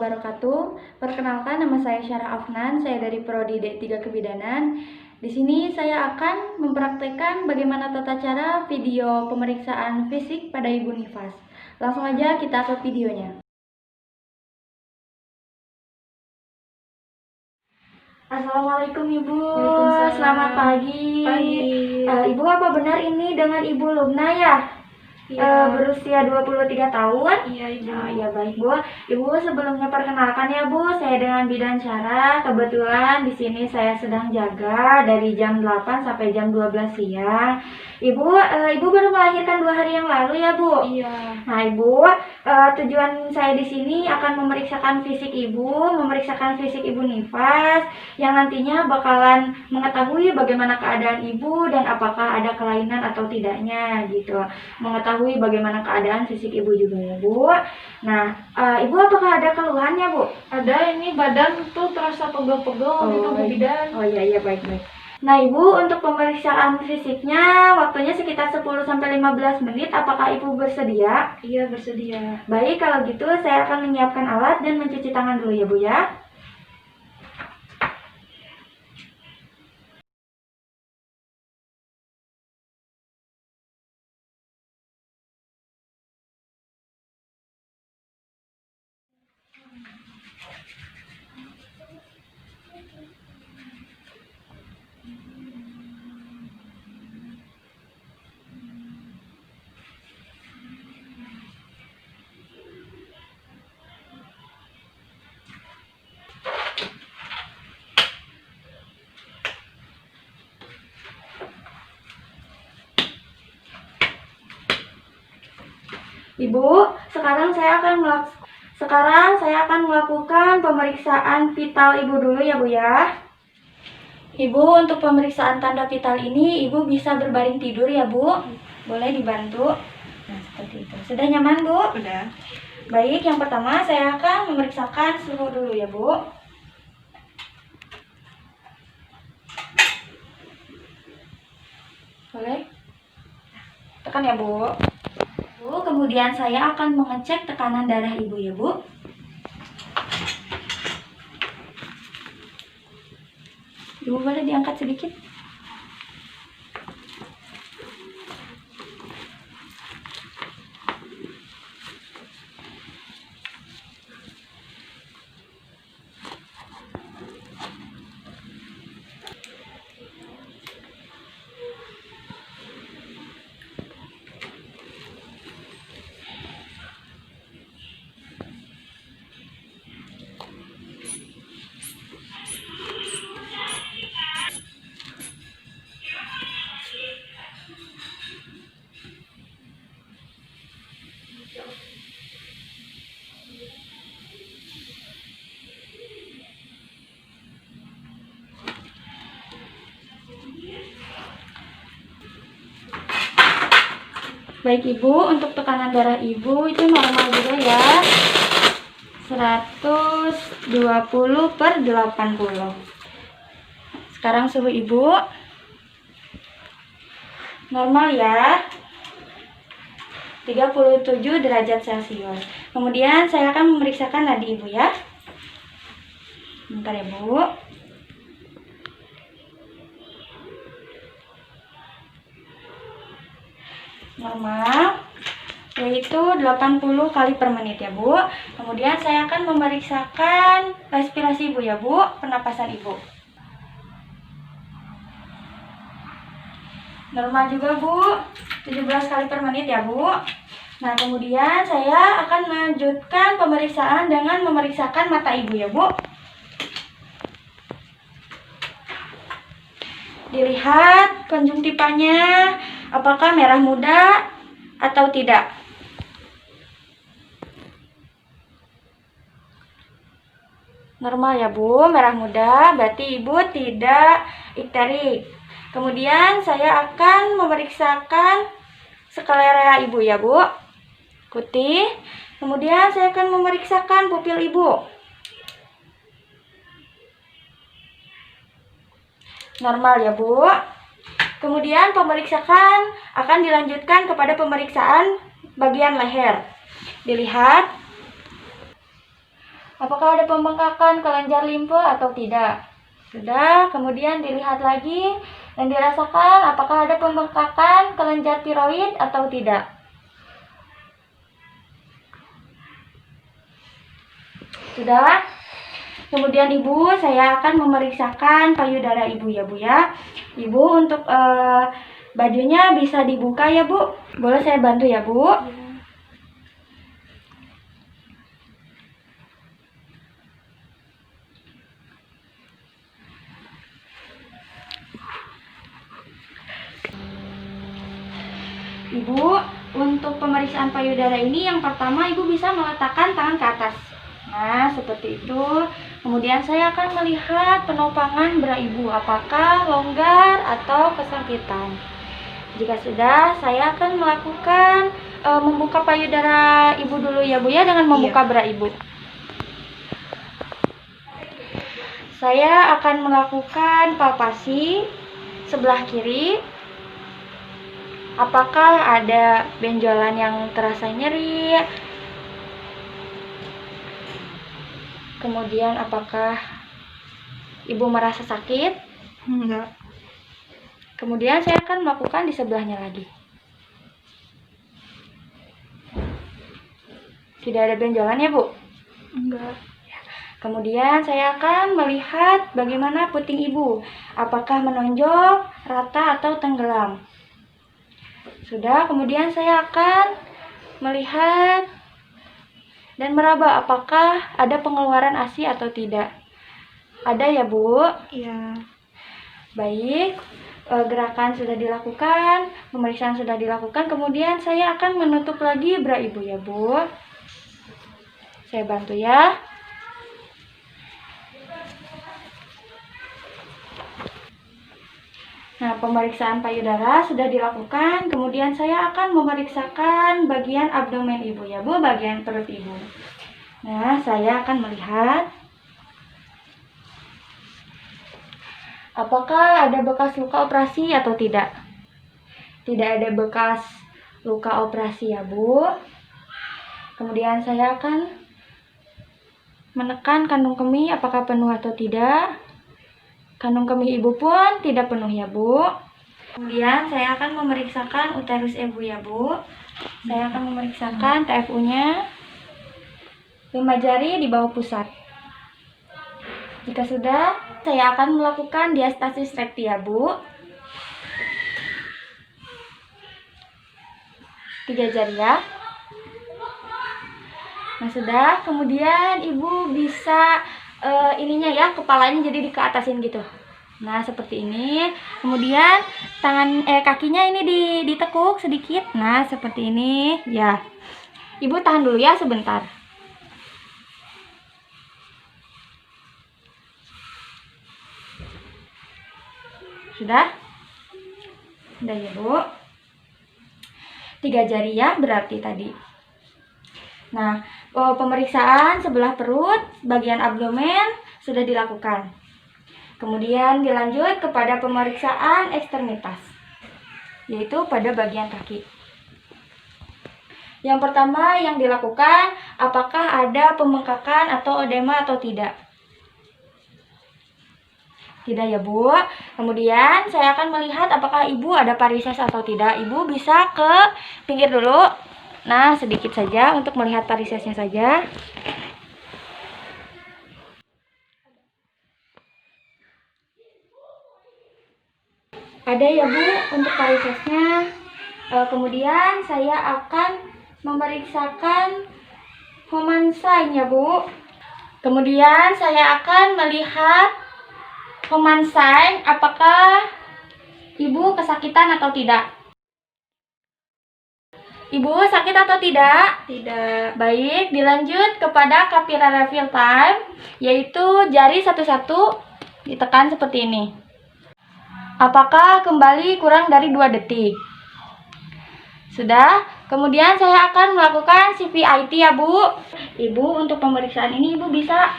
wabarakatuh. Perkenalkan, nama saya Syarah Afnan, saya dari Prodi D3 Kebidanan. Di sini saya akan mempraktekkan bagaimana tata cara video pemeriksaan fisik pada Ibu Nifas. Langsung aja kita ke videonya. Assalamualaikum Ibu. Selamat pagi. Ibu, apa benar ini dengan Ibu Lubna ya? Iya. Berusia 23 tahun. Iya, Ibu. Ya baik Bu. Ibu, sebelumnya perkenalkan ya Bu, saya dengan bidan Syarah. Kebetulan di sini saya sedang jaga dari jam 8 sampai jam 12 siang. Ibu baru melahirkan 2 hari yang lalu ya Bu? Iya. Nah Ibu, tujuan saya di sini akan memeriksakan fisik Ibu, memeriksakan fisik Ibu Nifas, yang nantinya bakalan mengetahui bagaimana keadaan Ibu dan apakah ada kelainan atau tidaknya gitu. Mengetahui bagaimana keadaan fisik Ibu juga ya Bu. Nah, Ibu apakah ada keluhan ya Bu? Ada, ini badan tuh terasa pegel-pegel gitu, Bu Bidan. Oh iya baik. Nah Ibu, untuk pemeriksaan fisiknya waktunya sekitar 10-15 menit. Apakah Ibu bersedia? Iya, bersedia. Baik, kalau gitu saya akan menyiapkan alat dan mencuci tangan dulu ya Bu ya. Ibu, sekarang saya akan melakukan pemeriksaan vital Ibu dulu ya Bu ya. Ibu, untuk pemeriksaan tanda vital ini Ibu bisa berbaring tidur ya Bu. Boleh dibantu. Nah, seperti itu. Sudah nyaman Bu? Udah. Baik, yang pertama saya akan memeriksakan suhu dulu ya Bu. Boleh? Tekan ya Bu. Bu, kemudian saya akan mengecek tekanan darah Ibu ya Bu. Ibu boleh diangkat sedikit? Baik Ibu, untuk tekanan darah Ibu itu normal juga ya. 120/80. Sekarang suhu Ibu normal ya. 37 derajat Celcius. Kemudian saya akan memeriksakan nadi Ibu ya. Bentar ya Bu. Normal, yaitu 80 kali per menit ya Bu. Kemudian saya akan memeriksakan respirasi Ibu ya Bu, pernapasan Ibu. Normal juga Bu, 17 kali per menit ya Bu. Nah, kemudian saya akan melanjutkan pemeriksaan dengan memeriksakan mata Ibu ya Bu. Dilihat konjungtivanya apakah merah muda atau tidak. Normal ya Bu, merah muda, berarti Ibu tidak ikterik. Kemudian saya akan memeriksakan sklerosa Ibu ya Bu. Ikuti. Kemudian saya akan memeriksakan pupil Ibu. Normal ya Bu. Kemudian pemeriksaan akan dilanjutkan kepada pemeriksaan bagian leher. Dilihat Apakah ada pembengkakan kelenjar limfe atau tidak? Sudah, kemudian dilihat lagi dan dirasakan apakah ada pembengkakan kelenjar tiroid atau tidak. Sudah. Kemudian Ibu, saya akan memeriksakan payudara Ibu ya Bu ya. Ibu untuk bajunya bisa dibuka ya Bu. Boleh saya bantu ya Bu? Ibu, untuk pemeriksaan payudara ini yang pertama Ibu bisa meletakkan tangan ke atas. Nah, seperti itu. Kemudian saya akan melihat penopangan bra Ibu, apakah longgar atau kesakitan. Jika sudah, saya akan melakukan membuka payudara Ibu dulu ya Bu ya, dengan membuka bra Ibu. Saya akan melakukan palpasi sebelah kiri. Apakah ada benjolan yang terasa nyeri? Kemudian apakah Ibu merasa sakit? Enggak. Kemudian saya akan melakukan di sebelahnya lagi. Tidak ada benjolan ya Bu? Enggak. Kemudian saya akan melihat bagaimana puting Ibu. Apakah menonjol, rata atau tenggelam? Sudah, kemudian saya akan melihat dan meraba apakah ada pengeluaran ASI atau tidak. Ada ya Bu? Iya. Baik, gerakan sudah dilakukan, pemeriksaan sudah dilakukan, kemudian saya akan menutup lagi bra Ibu ya Bu. Saya bantu ya. Nah, pemeriksaan payudara sudah dilakukan, kemudian saya akan memeriksakan bagian abdomen Ibu ya Bu, bagian perut Ibu. Nah, saya akan melihat apakah ada bekas luka operasi atau tidak. Tidak ada bekas luka operasi ya Bu. Kemudian saya akan menekan kandung kemih apakah penuh atau tidak. Kandung kemih Ibu pun tidak penuh ya Bu. Kemudian saya akan memeriksakan uterus Ibu ya Bu. Saya akan memeriksakan TFU-nya 5 jari di bawah pusat. Jika sudah, saya akan melakukan diastasis rekti ya Bu. 3 jari ya. Nah sudah, kemudian Ibu bisa ininya ya, kepalanya jadi dikeatasin gitu. Nah seperti ini. Kemudian tangan kakinya ini ditekuk sedikit. Nah seperti ini ya. Ibu tahan dulu ya sebentar. Sudah? Sudah ya Bu. 3 jari ya berarti tadi. Nah, pemeriksaan sebelah perut, bagian abdomen sudah dilakukan. Kemudian dilanjut kepada pemeriksaan ekstremitas, yaitu pada bagian kaki. Yang pertama yang dilakukan, apakah ada pembengkakan atau edema atau tidak? Tidak ya Bu. Kemudian saya akan melihat apakah Ibu ada varises atau tidak. Ibu bisa ke pinggir dulu. Nah, sedikit saja untuk melihat varisesnya saja. Ada ya Bu untuk varisesnya. Kemudian saya akan memeriksakan Homan sign ya Bu. Kemudian saya akan melihat Homan sign apakah Ibu kesakitan atau tidak. Ibu sakit atau tidak? Tidak. Baik, dilanjut kepada capillary refill time, yaitu jari satu-satu ditekan seperti ini. Apakah kembali kurang dari 2 detik? Sudah, kemudian saya akan melakukan CVIT ya Bu. Ibu untuk pemeriksaan ini Ibu bisa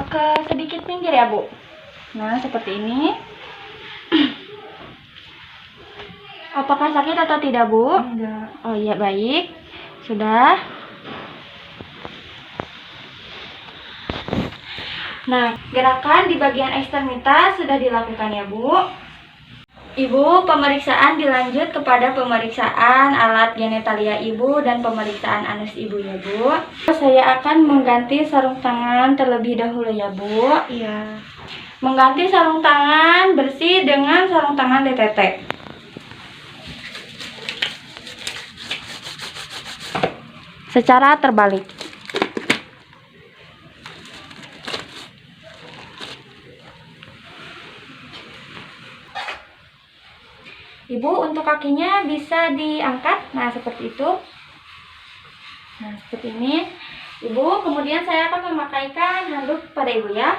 ke sedikit pinggir ya Bu. Nah, seperti ini. Apakah sakit atau tidak Bu? Enggak. Oh iya, baik. Sudah. Nah, gerakan di bagian ekstremitas sudah dilakukan ya Bu. Ibu, pemeriksaan dilanjut kepada pemeriksaan alat genitalia Ibu dan pemeriksaan anus Ibu ya Bu. Saya akan mengganti sarung tangan terlebih dahulu ya Bu. Iya. Mengganti sarung tangan bersih dengan sarung tangan DTT. Secara terbalik. Ibu, untuk kakinya bisa diangkat, nah seperti itu. Nah, seperti ini. Ibu, kemudian saya akan memakaikan handuk pada Ibu ya.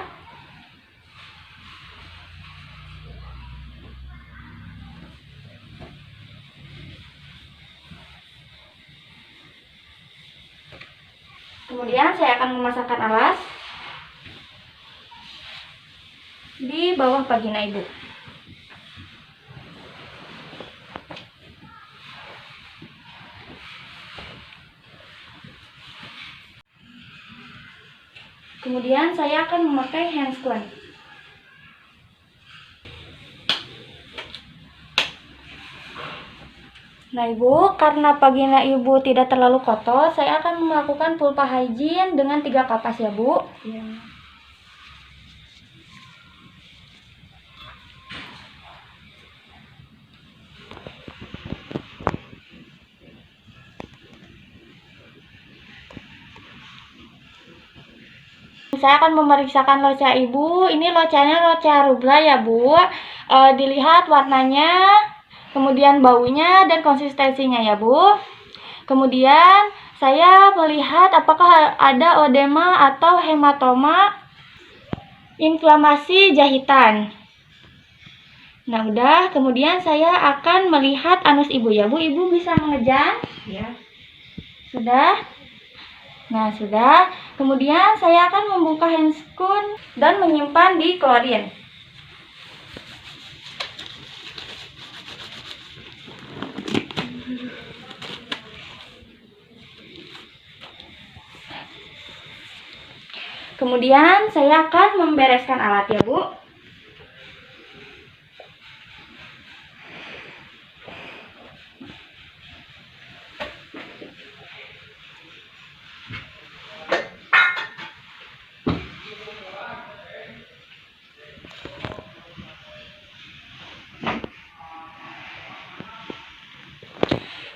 Kemudian saya akan memasangkan alas di bawah vagina Ibu. Kemudian saya akan memakai handscone. Nah Ibu, karena vagina Ibu tidak terlalu kotor, saya akan melakukan pulpa hygiene dengan 3 kapas ya Bu. Iya. Saya akan memeriksakan loca Ibu. Ini locanya loca rubra ya Bu. Dilihat warnanya, kemudian baunya dan konsistensinya ya Bu. Kemudian saya melihat apakah ada odema atau hematoma, inflamasi jahitan. Nah udah, kemudian saya akan melihat anus Ibu ya Bu. Ibu bisa mengejang? Iya. Sudah? Nah, sudah. Kemudian saya akan membuka handscone dan menyimpan di klorin. Kemudian saya akan membereskan alat ya, Bu.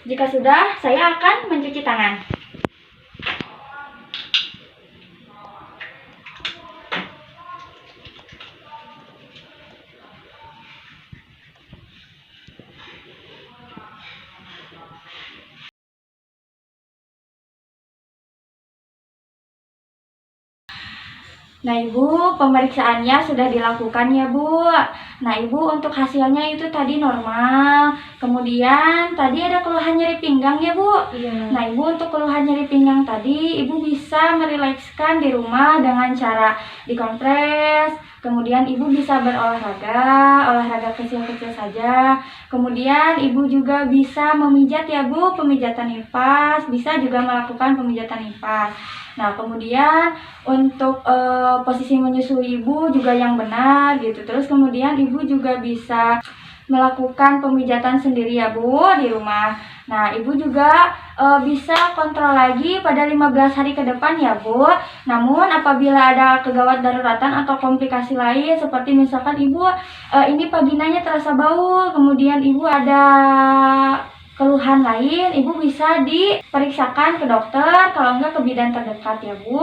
Jika sudah, saya akan mencuci tangan. Nah Ibu, pemeriksaannya sudah dilakukan ya Bu. Nah Ibu, untuk hasilnya itu tadi normal. Kemudian tadi ada keluhan nyeri pinggang ya Bu. Iya. Nah Ibu, untuk keluhan nyeri pinggang tadi Ibu bisa merilekskan di rumah dengan cara dikompres. Kemudian Ibu bisa olahraga kecil-kecil saja. Kemudian Ibu juga bisa memijat ya Bu, pemijatan nifas. Bisa juga melakukan pemijatan nifas. Nah kemudian untuk posisi menyusui Ibu juga yang benar gitu. Terus kemudian Ibu juga bisa melakukan pemijatan sendiri ya Bu di rumah. Nah Ibu juga bisa kontrol lagi pada 15 hari ke depan ya Bu. Namun apabila ada kegawat daruratan atau komplikasi lain seperti misalkan Ibu ini vaginanya terasa bau, kemudian Ibu ada keluhan lain, Ibu bisa diperiksakan ke dokter, kalau enggak ke bidan terdekat ya Bu.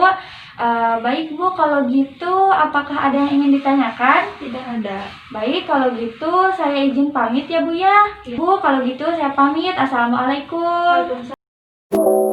Baik Bu, kalau gitu apakah ada yang ingin ditanyakan? Tidak ada. Baik, kalau gitu saya izin pamit ya Bu ya. Iya. Bu, kalau gitu saya pamit. Assalamualaikum. Waalaikumsalam.